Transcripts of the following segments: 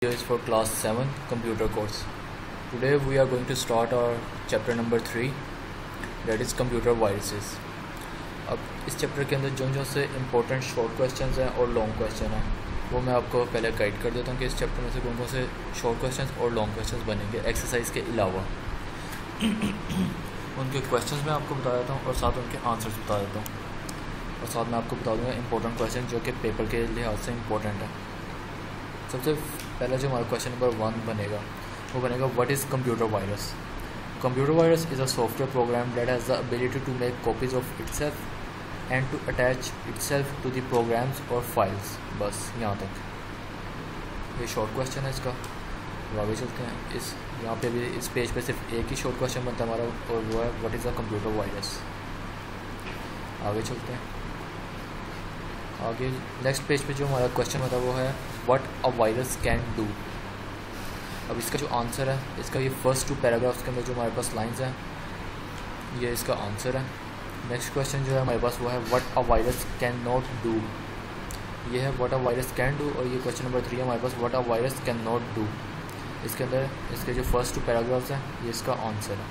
Video is for class 7 computer course. Today we are going to start our chapter number 3, that is computer viruses. अब इस chapter के अंदर जो से important short questions हैं और लॉन्ग क्वेश्चन हैं वो मैं आपको पहले गाइड कर देता हूँ कि इस चैप्टर में से कौन कौन से शॉर्ट क्वेश्चंस और लॉन्ग क्वेश्चंस बनेंगे एक्सरसाइज के अलावा। उनके क्वेश्चंस मैं आपको बता देता हूँ और साथ उनके आंसर्स बता देता हूँ और साथ में आपको बता दूँगा इंपॉर्टेंट क्वेश्चन जो कि पेपर के लिहाज से इम्पोर्टेंट है। सबसे पहला जो हमारा क्वेश्चन नंबर 1 बनेगा वो बनेगा what is computer virus. Computer virus is a software program that has the ability to make copies of itself and to attach itself to the programs और फाइल्स। बस यहाँ तक ये शॉर्ट क्वेश्चन है इसका। तो आगे चलते हैं। इस यहाँ पे भी इस पेज पे सिर्फ एक ही शॉर्ट क्वेश्चन बनता है हमारा और वो है what is a computer virus. आगे चलते हैं। आगे नेक्स्ट पेज पे जो हमारा क्वेश्चन होता है वो है what a virus can do. अब इसका जो आंसर है इसका ये फर्स्ट 2 पैराग्राफ्स के अंदर जो हमारे पास लाइंस हैं ये इसका आंसर है। नेक्स्ट क्वेश्चन जो है हमारे पास वो है what a virus can not do. ये है what a virus can do और ये क्वेश्चन नंबर 3 है हमारे पास what a virus can not do. इसके अंदर इसके जो फर्स्ट 2 पैराग्राफ्स हैं ये इसका आंसर है।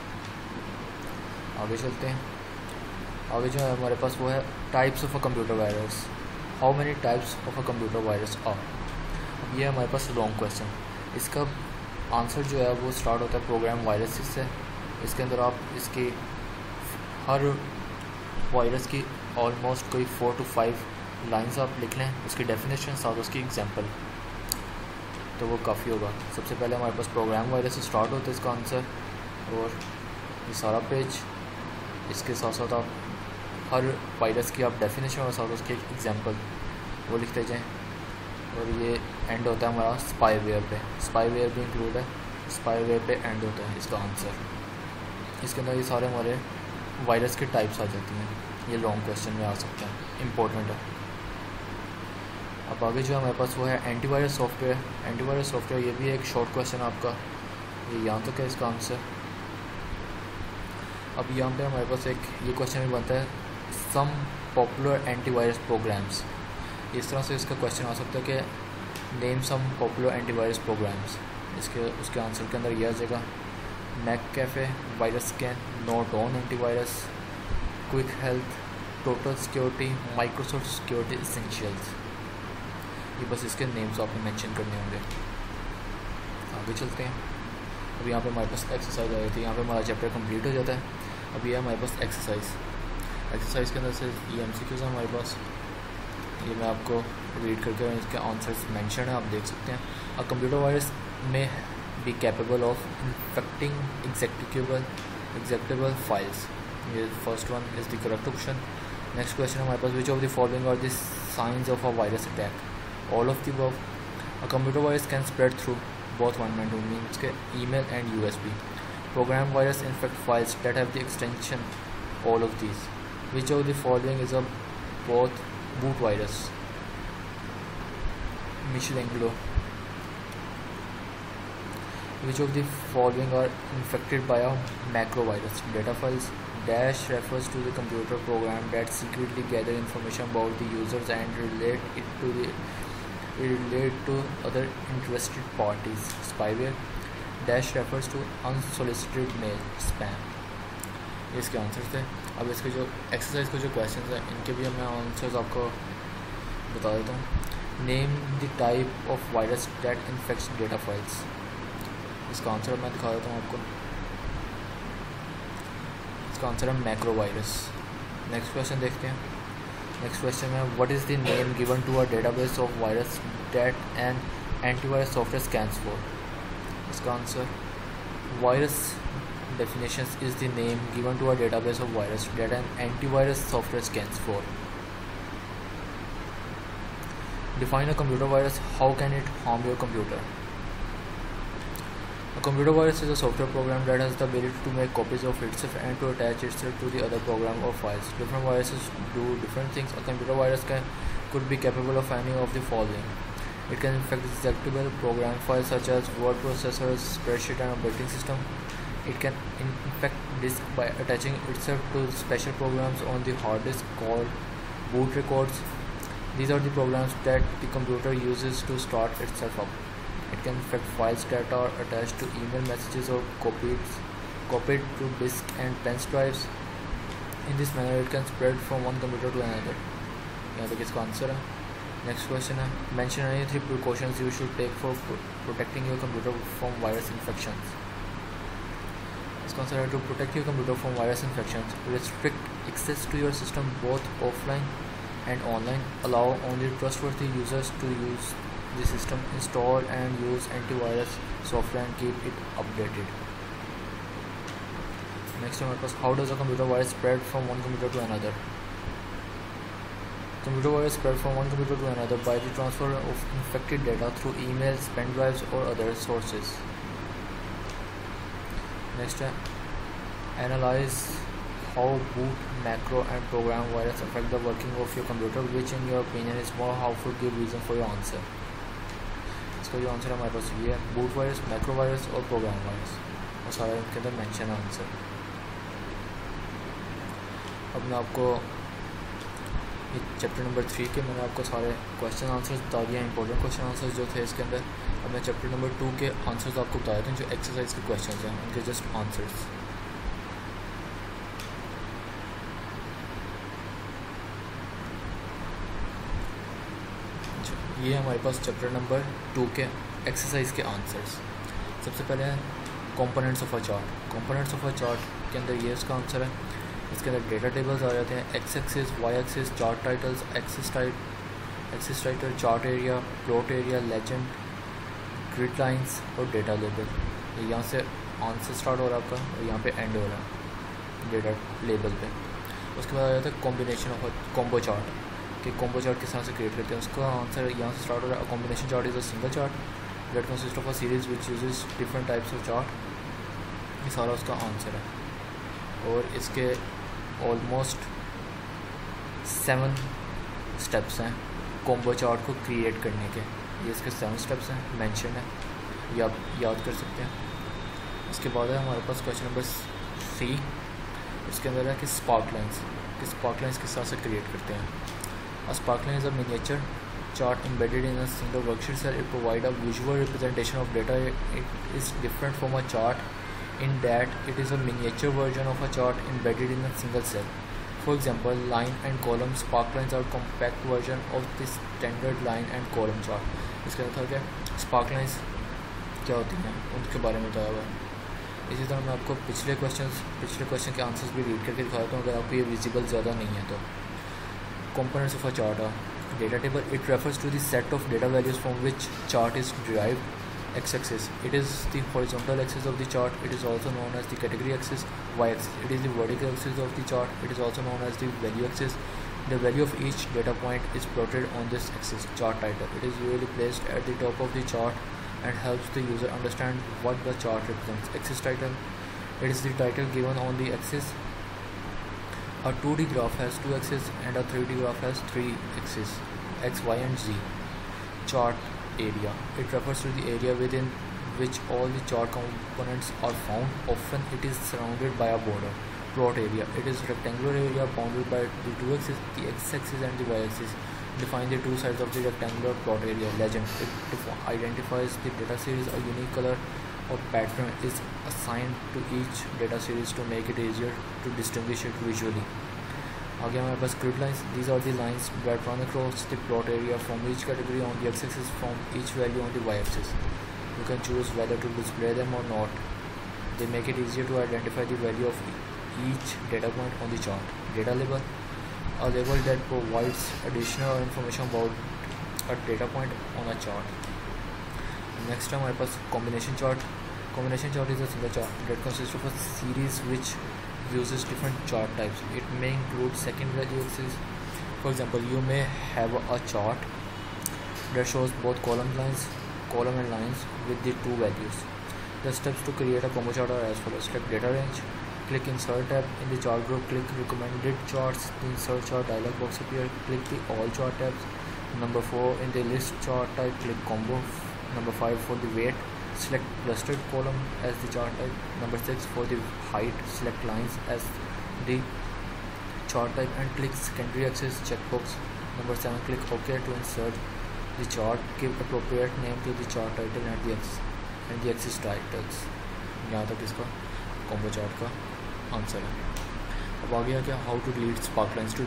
आगे चलते हैं। आगे जो है हमारे पास वो है types of a computer virus. How many types of a computer virus are. अब ये है हमारे पास लॉन्ग क्वेश्चन। इसका आंसर जो है वो स्टार्ट होता है प्रोग्राम वायरसेस से। इसके अंदर आप इसकी हर वायरस की ऑलमोस्ट कोई 4 to 5 लाइंस आप लिख लें, उसकी डेफिनेशन साथ उसकी एग्जांपल, तो वो काफ़ी होगा। सबसे पहले हमारे पास प्रोग्राम वायरस से स्टार्ट होता है इसका आंसर और ये सारा पेज। इसके साथ साथ आप हर वायरस की आप डेफिनेशन और साथ उसकी एक एग्जांपल वो लिखते जाएं और ये एंड होता है हमारा स्पाईवेयर पे। स्पाईवेयर भी इंक्लूड है, स्पाईवेयर पे एंड होता है इसका आंसर। इसके अंदर ये सारे हमारे वायरस की टाइप्स आ जाती हैं। ये लॉन्ग क्वेश्चन में आ सकता है, इम्पोर्टेंट है। अब आगे जो हमारे पास वो है एंटीवायरस सॉफ्टवेयर। एंटीवायरस सॉफ्टवेयर ये भी एक शॉर्ट क्वेश्चन है आपका, ये यहाँ तक है इसका आंसर। अब यहाँ पे हमारे पास एक ये क्वेश्चन भी बनता है सम पॉपुलर एंटीवायरस प्रोग्राम्स। इस तरह से इसका क्वेश्चन आ सकता है कि name some popular antivirus programs. उसके आंसर के अंदर यह आ जाएगा McAfee, virus scan, Norton antivirus, Quick Heal, total security, Microsoft security essentials. ये बस इसके नेम्स आपने मेंशन करने होंगे। आगे चलते हैं। अब यहाँ पे हमारे पास एक्सरसाइज आ जाती है। यहाँ पे हमारा चैप्टर कंप्लीट हो जाता है। अब ये है हमारे पास एक्सरसाइज के अंदर से ये MCQs है हमारे पास। ये मैं आपको रीड करके इसके आंसर्स मेंशन है, आप देख सकते हैं। A computer virus may be capable of infecting executable files. ये first one is the correct option. Next question हमारे पास which of the following are the signs of a virus attack. All of the above. A computer virus can spread through both 1 and 2 means के email and USB. Program virus infect files that have the extension all of these. Which of the following is a both boot virus? Michelangelo. Which of the following are infected by a macro virus? Data files. Dash refers to the computer program that secretly gather information about the users and relate to other interested parties. Spyware. Dash refers to unsolicited mail, spam. ये इसके answers थे। अब इसके जो exercise के जो questions हैं इनके भी मैं आंसर्स आपको बता देता हूँ। Name the type of virus that infects data files. इसका आंसर मैं दिखा देता हूँ आपको। इसका आंसर है मैक्रो वायरस। नेक्स्ट क्वेश्चन देखते हैं। नेक्स्ट क्वेश्चन है what is the name given to a database of virus that an antivirus software scans for. इसका answer virus definitions is the name given to a database of virus that an antivirus software scans for. Define a computer virus. How can it harm your computer? A computer virus is a software program that has the ability to make copies of itself and to attach itself to the other program or files. Different viruses do different things. A computer virus could be capable of any of the following. It can infect executable program files such as word processors, spreadsheet and operating system. It can infect disk by attaching itself to special programs on the hard disk called boot records. These are the programs that the computer uses to start itself up. It can affect files that are attached to email messages or copied to disk and pen drives. In this manner, it can spread from one computer to another. यहाँ तक इसका answer है. Next question है, mention any 3 precautions you should take for protecting your computer from virus infections. इसका answer है, to protect your computer from virus infections, restrict access to your system both offline and online, allow only trustworthy users to use the system, install and use antivirus software and keep it updated. Next हमारे पास, how does a computer virus spread from one computer to another? Computer virus spread from one computer to another by the transfer of infected data through emails, pen drives or other sources. Next है, analyze how boot, macro and program virus affect the working of your computer, which in your opinion is more harmful. Give reason for your answer. इसका जो answer हमारे पास ये है, boot virus, macro virus और program virus, और सारा इनके अंदर मेंशन है आंसर. अब मैं आपको चैप्टर नंबर 3 के मैंने आपको सारे क्वेश्चन आंसर्स बता दिए, इंपॉर्टेंट क्वेश्चन आंसर्स जो थे इसके अंदर. अब मैं चैप्टर नंबर 2 के आंसर्स आपको बता देता हूँ, जो एक्सरसाइज के क्वेश्चन हैं उनके जस्ट आंसर्स. ये हमारे पास चैप्टर नंबर 2 के एक्सरसाइज के आंसर्स. सबसे पहले है components of a chart. Components of a chart के अंदर ये इसका आंसर है. इसके अंदर डेटा टेबल्स आ जाते हैं, X axis, Y axis, chart titles, axis title, chart area, plot area, legend, grid lines और डेटा लेबल. ये यहाँ से आंसर स्टार्ट हो रहा है आपका और यहाँ पे एंड हो रहा है डेटा लेबल पे. उसके बाद आ जाता है कॉम्बिनेशन ऑफ कॉम्बो चार्ट, कि कॉम्बो चार्ट किस तरह से क्रिएट करते हैं. उसका आंसर यहाँ से स्टार्ट हो रहा है. Combination chart is a single chart that consist of a series which uses different types of chart. ये सारा उसका आंसर है. और इसके ऑलमोस्ट 7 स्टेप्स हैं कॉम्बो चार्ट को क्रिएट करने के. ये इसके 7 स्टेप्स हैं, मेंशन है, ये आप याद कर सकते हैं. इसके बाद है हमारे पास क्वेश्चन नंबर 3. इसके अंदर है कि स्पार्क लाइंस किस तरह से क्रिएट करते हैं. A spark line is a miniature chart embedded in a single worksheet cell. It provides a visual representation of data. It is different from a chart in that it is a miniature version of a chart embedded in a single cell. For example, line and column spark lines are compact version of the standard line and column chart. इसका मतलब क्या है, spark lines क्या होती हैं उनके बारे में बताया हुआ है. इसी तरह मैं आपको पिछले क्वेश्चन के आंसर्स भी रीड करके दिखाता हूँ अगर आपको ये विजिबल ज़्यादा नहीं है तो. Components of a chart are data table. It refers to the set of data values from which chart is derived. X-axis, it is the horizontal axis of the chart. It is also known as the category axis. Y-axis, it is the vertical axis of the chart. It is also known as the value axis. The value of each data point is plotted on this axis. Chart title, it is usually placed at the top of the chart and helps the user understand what the chart represents. Axis title, it is the title given on the axis. A 2D graph has 2 axes and a 3D graph has 3 axes, X, Y and Z. Chart area, it refers to the area within which all the chart components are found. Often it is surrounded by a border. Plot area, it is rectangular area bounded by the 2 axes, the X-axis and the Y-axis. Define the 2 sides of the rectangular plot area. Legend, it identifies the data series. A unique color or pattern is assigned to each data series to make it easier to distinguish it visually. आगे हमारे पास grid lines, these are the lines that run across the plot area from each category on the x-axis, from each value on the y-axis. You can choose whether to display them or not. They make it easier to identify the value of each data point on the chart. Data label, a label that provides additional information about a data point on a chart. Next है हमारे पास combination chart. Combination chart is a single chart that consists of a series which uses different chart types. It may include second value axis. For example, you may have a chart that shows both column and lines with the 2 values. The steps to create a combo chart are as follows. Select data range, click insert tab in the chart group, click recommended charts. The insert chart dialog box appears. Click the all chart tabs. Number 4 in the list chart type, click combo. Number 5 for the weight, select clustered column as the chart type. Number 6 for the height, select lines as the chart type and click secondary axis checkbox. Number 7, click OK to insert the chart give appropriate name to the chart title and the axis titles. यहाँ तक इसका combo chart का answer है। अब आ गया क्या, how to delete spark lines. To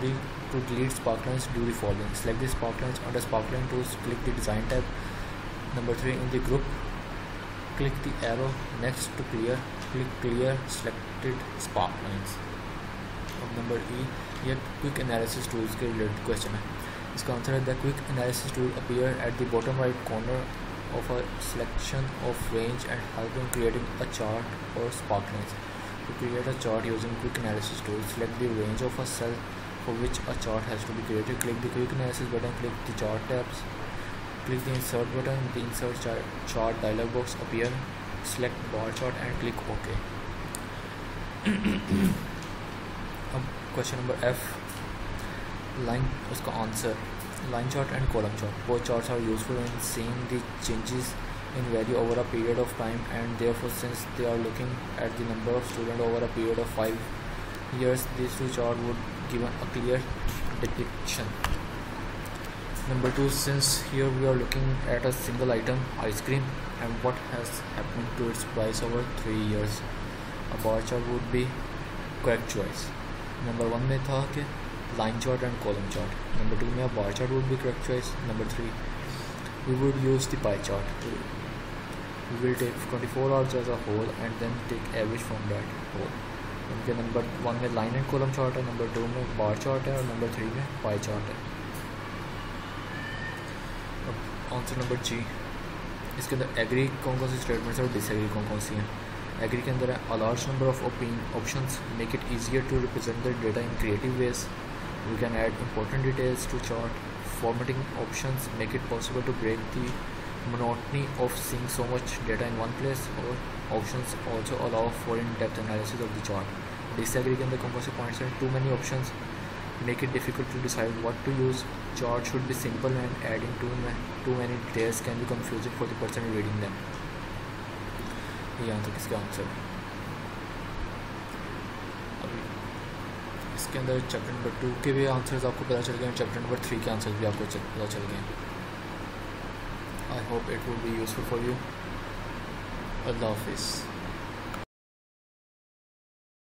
delete spark lines do the following, select the spark lines under spark line tools, click the design tab. Number 3 in the group, click the arrow next to clear, click clear selected spark lines। अब number E, ये quick analysis tools के related question है। इसका answer है the quick analysis tool appear at the bottom right corner of a selection of range and help in creating a chart और spark lines. To create a chart using quick analysis tool, select the range of a cell for which a chart has to be created, click the quick analysis button, click the chart tabs, click the insert button, the insert chart dialog box appear, select bar chart and click OK। अब question number F, line, उसका answer line chart and column chart, both charts are useful in seeing the changes in value over a period of time, and therefore since they are looking at the number of students over a period of 5 years, these two charts would give a clear depiction। Number 2, since here we are looking at a single item, ice cream, and what has happened to its price over 3 years, a bar chart would be correct choice। Number 1 में था कि line chart and column chart, number 2 में a bar chart would be correct choice। Number 3 we would use the pie chart, we will take 24 hours as a whole and then take average from that whole। उनके number 1 में line and column chart है, number 2 में bar chart है और number 3 में pie chart है। अब answer number G, इसके अंदर एग्री कौन कौन सी स्टेटमेंट्स और डिसएग्री कौन कौन सी हैं। एग्री के अंदर है a large number of options make it easier to represent the data in creative ways, we can add important details to chart, formatting options make it possible to break the monotony of seeing so much data in one place, or options also allow for in-depth analysis of the chart। Disagree के अंदर कौन कौन से points हैं, too many options make it difficult to decide what to use, chart should be simple and adding too many details can be confusing for the person reading them। ये यहाँ तक इसका आंसर। अभी इसके अंदर चैप्टर नंबर 2 के भी answers आपको पता चल गए, चैप्टर नंबर 3 के आंसर्स भी आपको पता चल गए। I hope it will be useful for you। Allah Hafiz।